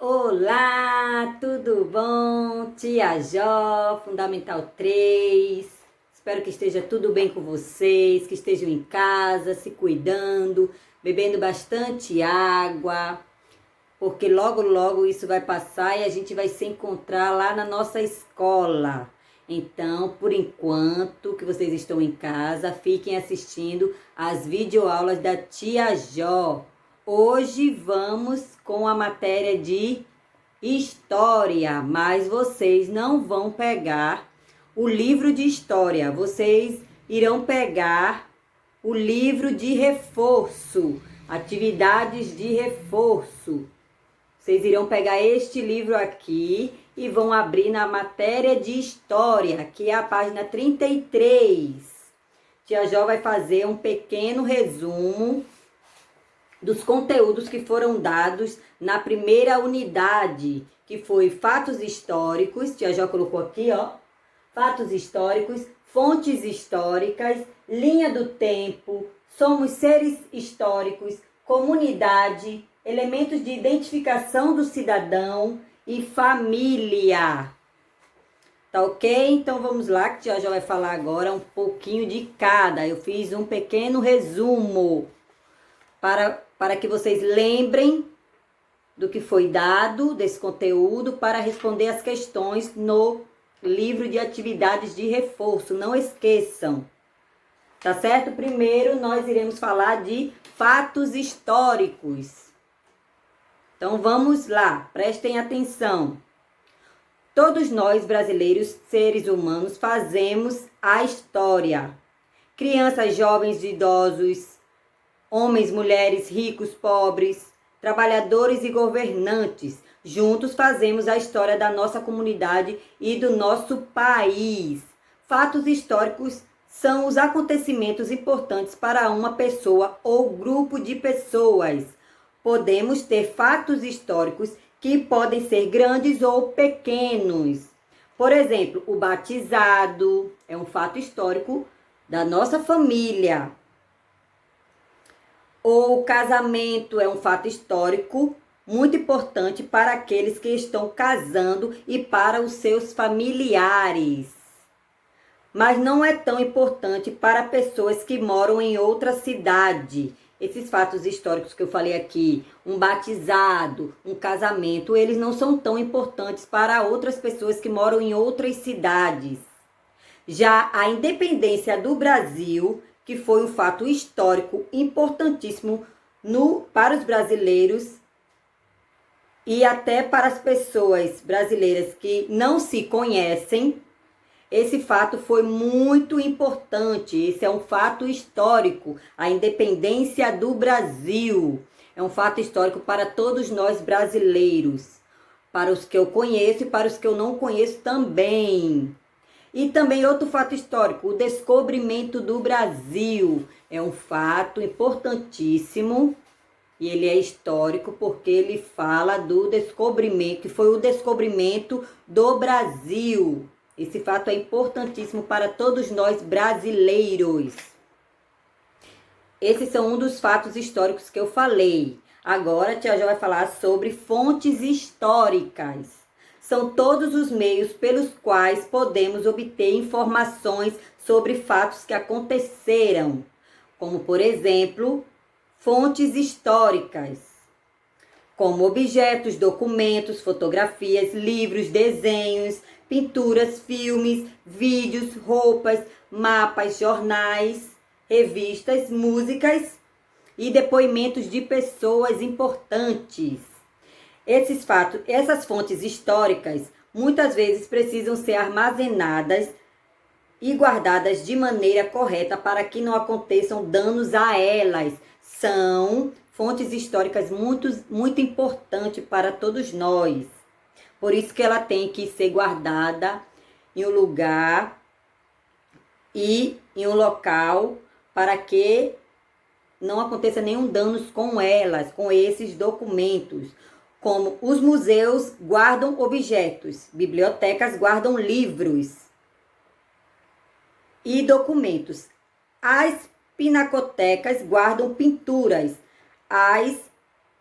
Olá, tudo bom? Tia Jó, Fundamental 3. Espero que esteja tudo bem com vocês, que estejam em casa, se cuidando, bebendo bastante água, porque logo, logo isso vai passar e a gente vai se encontrar lá na nossa escola. Então, por enquanto que vocês estão em casa, fiquem assistindo as videoaulas da Tia Jó. Hoje vamos com a matéria de história, mas vocês não vão pegar o livro de história, vocês irão pegar o livro de reforço, atividades de reforço. Vocês irão pegar este livro aqui e vão abrir na matéria de história, que é a página 33. Tia Jó vai fazer um pequeno resumo dos conteúdos que foram dados na primeira unidade, que foi fatos históricos, Tia Jó colocou aqui, ó, fatos históricos, fontes históricas, linha do tempo, somos seres históricos, comunidade, elementos de identificação do cidadão e família. Tá ok? Então vamos lá, que Tia Jó vai falar agora um pouquinho de cada. Eu fiz um pequeno resumo para que vocês lembrem do que foi dado, desse conteúdo, para responder as questões no livro de atividades de reforço. Não esqueçam, tá certo? Primeiro nós iremos falar de fatos históricos. Então vamos lá, prestem atenção. Todos nós, brasileiros, seres humanos, fazemos a história. Crianças, jovens, idosos, homens, mulheres, ricos, pobres, trabalhadores e governantes, juntos fazemos a história da nossa comunidade e do nosso país. Fatos históricos são os acontecimentos importantes para uma pessoa ou grupo de pessoas. Podemos ter fatos históricos que podem ser grandes ou pequenos. Por exemplo, o batizado é um fato histórico da nossa família. O casamento é um fato histórico muito importante para aqueles que estão casando e para os seus familiares. Mas não é tão importante para pessoas que moram em outra cidade. Esses fatos históricos que eu falei aqui, um batizado, um casamento, eles não são tão importantes para outras pessoas que moram em outras cidades. Já a independência do Brasil, que foi um fato histórico importantíssimo para os brasileiros e até para as pessoas brasileiras que não se conhecem, esse fato foi muito importante. Esse é um fato histórico, a independência do Brasil. É um fato histórico para todos nós brasileiros, para os que eu conheço e para os que eu não conheço também. E também outro fato histórico, o descobrimento do Brasil. É um fato importantíssimo e ele é histórico porque ele fala do descobrimento, que foi o descobrimento do Brasil. Esse fato é importantíssimo para todos nós brasileiros. Esses são um dos fatos históricos que eu falei. Agora a Tia Jó vai falar sobre fontes históricas. São todos os meios pelos quais podemos obter informações sobre fatos que aconteceram, como, por exemplo, fontes históricas, como objetos, documentos, fotografias, livros, desenhos, pinturas, filmes, vídeos, roupas, mapas, jornais, revistas, músicas e depoimentos de pessoas importantes. Essas fontes históricas muitas vezes precisam ser armazenadas e guardadas de maneira correta para que não aconteçam danos a elas. São fontes históricas muito importantes para todos nós. Por isso que ela tem que ser guardada em um lugar e em um local para que não aconteça nenhum dano com elas, com esses documentos. Como os museus guardam objetos, bibliotecas guardam livros e documentos. As pinacotecas guardam pinturas. As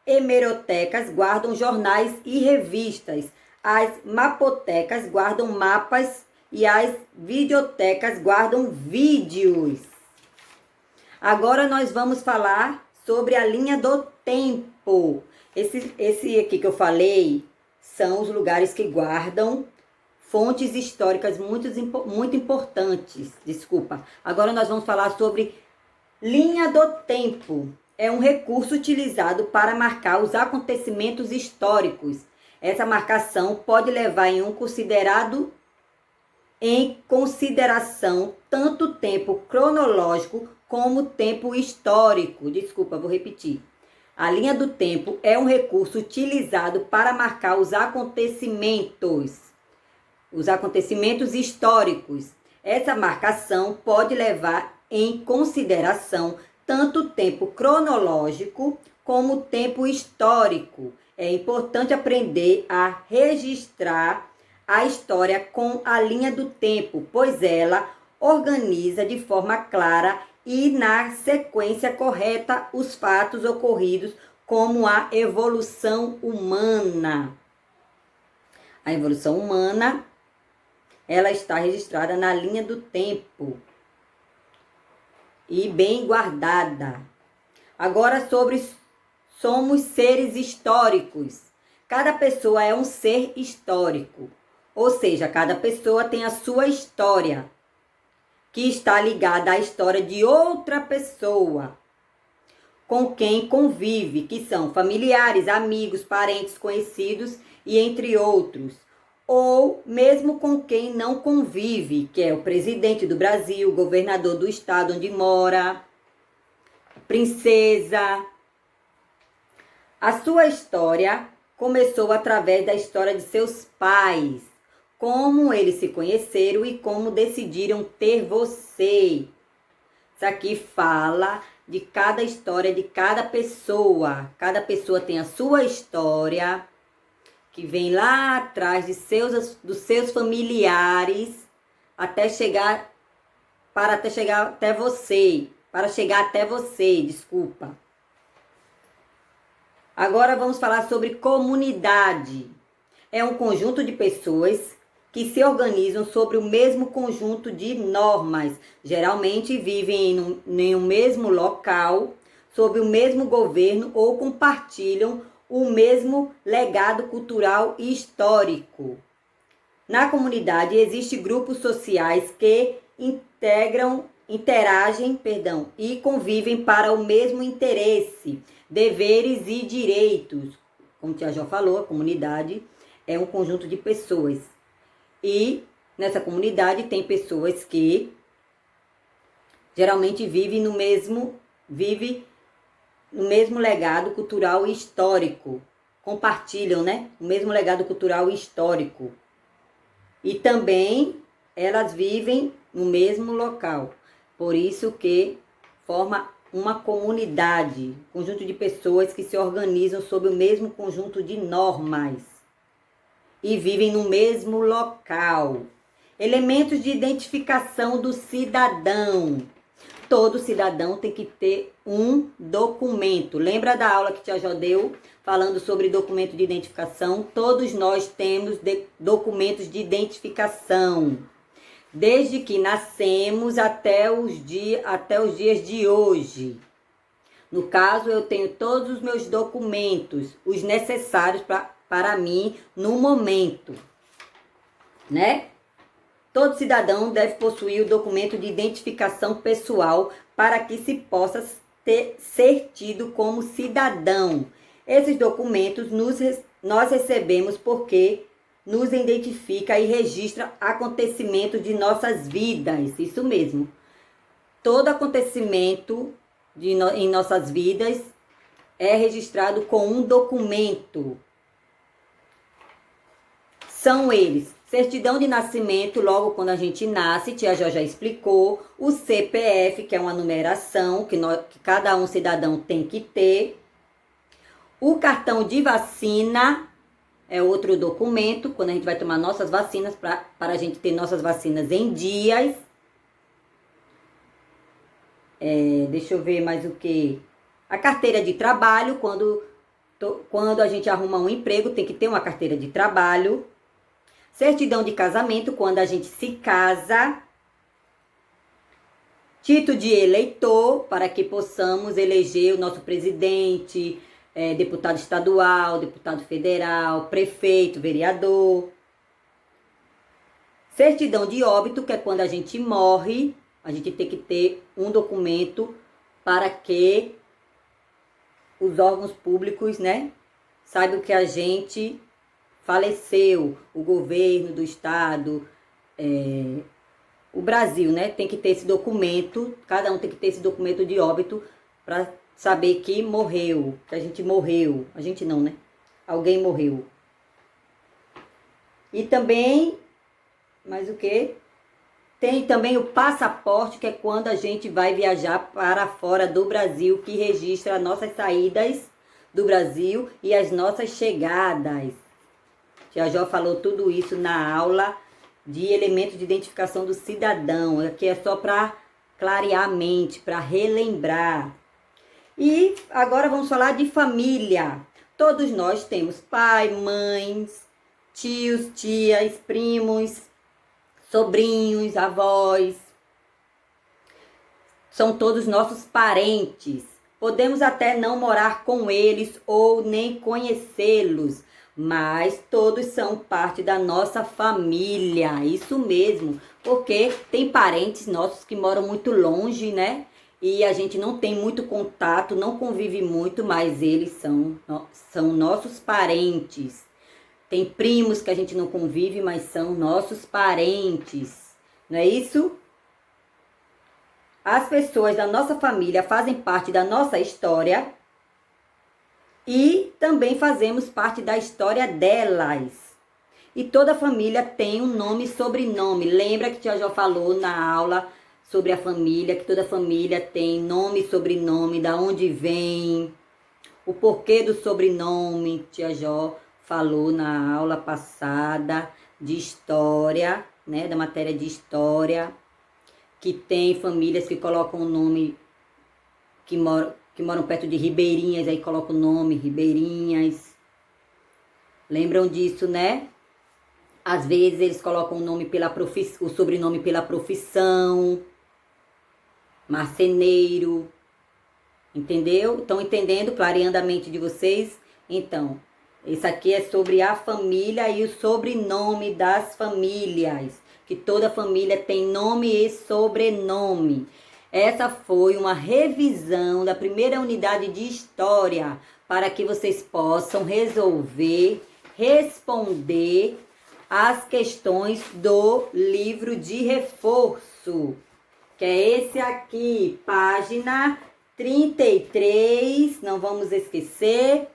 hemerotecas guardam jornais e revistas. As mapotecas guardam mapas e as videotecas guardam vídeos. Agora nós vamos falar sobre a linha do tempo. Esse aqui que eu falei são os lugares que guardam fontes históricas muito importantes. Desculpa. Agora nós vamos falar sobre linha do tempo. É um recurso utilizado para marcar os acontecimentos históricos. Essa marcação pode levar em consideração tanto o tempo cronológico como o tempo histórico. Desculpa, vou repetir. A linha do tempo é um recurso utilizado para marcar os acontecimentos históricos. Essa marcação pode levar em consideração tanto o tempo cronológico como o tempo histórico. É importante aprender a registrar a história com a linha do tempo, pois ela organiza de forma clara e na sequência correta os fatos ocorridos, como a evolução humana. A evolução humana, ela está registrada na linha do tempo e bem guardada. Agora somos seres históricos. Cada pessoa é um ser histórico, ou seja, cada pessoa tem a sua história, que está ligada à história de outra pessoa com quem convive, que são familiares, amigos, parentes, conhecidos e entre outros. Ou mesmo com quem não convive, que é o presidente do Brasil, o governador do estado onde mora, princesa. A sua história começou através da história de seus pais, como eles se conheceram e como decidiram ter você. Isso aqui fala de cada história de cada pessoa. Cada pessoa tem a sua história, que vem lá atrás dos seus familiares, até chegar até você. Desculpa. Agora vamos falar sobre comunidade. É um conjunto de pessoas que se organizam sobre o mesmo conjunto de normas. Geralmente vivem em um mesmo local, sob o mesmo governo ou compartilham o mesmo legado cultural e histórico. Na comunidade existem grupos sociais que interagem e convivem para o mesmo interesse, deveres e direitos. Como a tia Jó falou, a comunidade é um conjunto de pessoas. E nessa comunidade tem pessoas que geralmente vivem no mesmo legado cultural e histórico. Compartilham, o mesmo legado cultural e histórico. E também elas vivem no mesmo local. Por isso que forma uma comunidade, conjunto de pessoas que se organizam sob o mesmo conjunto de normas e vivem no mesmo local. Elementos de identificação do cidadão. Todo cidadão tem que ter um documento. Lembra da aula que tia Jó deu falando sobre documento de identificação? Todos nós temos documentos de identificação. Desde que nascemos até os dias de hoje. No caso, eu tenho todos os meus documentos, os necessários para mim no momento, Todo cidadão deve possuir o documento de identificação pessoal para que se possa ser tido como cidadão. Esses documentos nós recebemos porque nos identifica e registra acontecimentos de nossas vidas. Isso mesmo. Todo acontecimento em nossas vidas é registrado com um documento. São eles: certidão de nascimento, logo quando a gente nasce, tia Jó já explicou. O CPF, que é uma numeração que cada cidadão tem que ter. O cartão de vacina é outro documento, quando a gente vai tomar nossas vacinas, para a gente ter nossas vacinas em dias. Deixa eu ver mais o que. A carteira de trabalho, quando Quando a gente arruma um emprego, tem que ter uma carteira de trabalho. Certidão de casamento, quando a gente se casa. Título de eleitor, para que possamos eleger o nosso presidente, deputado estadual, deputado federal, prefeito, vereador. Certidão de óbito, que é quando a gente morre, a gente tem que ter um documento para que os órgãos públicos, né, saibam que a gente faleceu, o governo do estado, o Brasil, né, tem que ter esse documento, cada um tem que ter esse documento de óbito para saber que morreu, que a gente morreu. A gente não, né? Alguém morreu. E também, mais o quê? Tem também o passaporte, que é quando a gente vai viajar para fora do Brasil, que registra as nossas saídas do Brasil e as nossas chegadas. Tia Jó falou tudo isso na aula de elementos de identificação do cidadão. Aqui é só para clarear a mente, para relembrar. E agora vamos falar de família. Todos nós temos pai, mães, tios, tias, primos, sobrinhos, avós. São todos nossos parentes. Podemos até não morar com eles ou nem conhecê-los, mas todos são parte da nossa família. Isso mesmo, porque tem parentes nossos que moram muito longe, né? E a gente não tem muito contato, não convive muito, mas eles são nossos parentes. Tem primos que a gente não convive, mas são nossos parentes. Não é isso? As pessoas da nossa família fazem parte da nossa história e também fazemos parte da história delas. E toda família tem um nome e sobrenome. Lembra que Tia Jó falou na aula sobre a família, que toda família tem nome e sobrenome, da onde vem, o porquê do sobrenome. Tia Jó falou na aula passada de história, né, da matéria de história, que tem famílias que colocam o nome, que moram perto de ribeirinhas, aí colocam o nome ribeirinhas. Lembram disso, né? Às vezes eles colocam o sobrenome pela profissão, marceneiro, entendeu? Estão entendendo? Clareando a mente de vocês? Então, isso aqui é sobre a família e o sobrenome das famílias, que toda família tem nome e sobrenome. Essa foi uma revisão da primeira unidade de história, para que vocês possam responder as questões do livro de reforço, que é esse aqui, página 33, não vamos esquecer.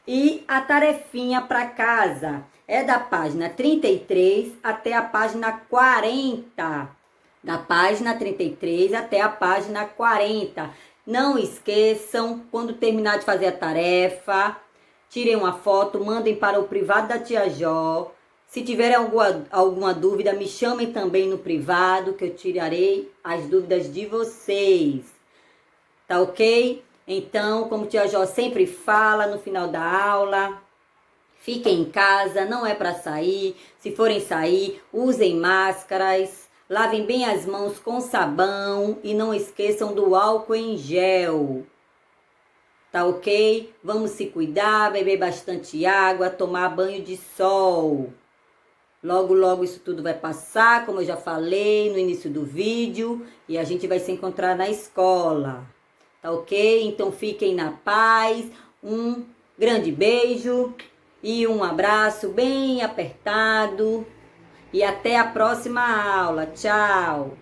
E a tarefinha para casa é da página 33 até a página 40. Da página 33 até a página 40. Não esqueçam, quando terminar de fazer a tarefa, tirem uma foto, mandem para o privado da Tia Jó. Se tiverem alguma dúvida, me chamem também no privado, que eu tirarei as dúvidas de vocês. Tá ok? Então, como Tia Jó sempre fala no final da aula, fiquem em casa, não é para sair. Se forem sair, usem máscaras, lavem bem as mãos com sabão e não esqueçam do álcool em gel. Tá ok? Vamos se cuidar, beber bastante água, tomar banho de sol. Logo, logo isso tudo vai passar, como eu já falei no início do vídeo, e a gente vai se encontrar na escola. Tá ok? Então fiquem na paz, um grande beijo e um abraço bem apertado. E até a próxima aula. Tchau!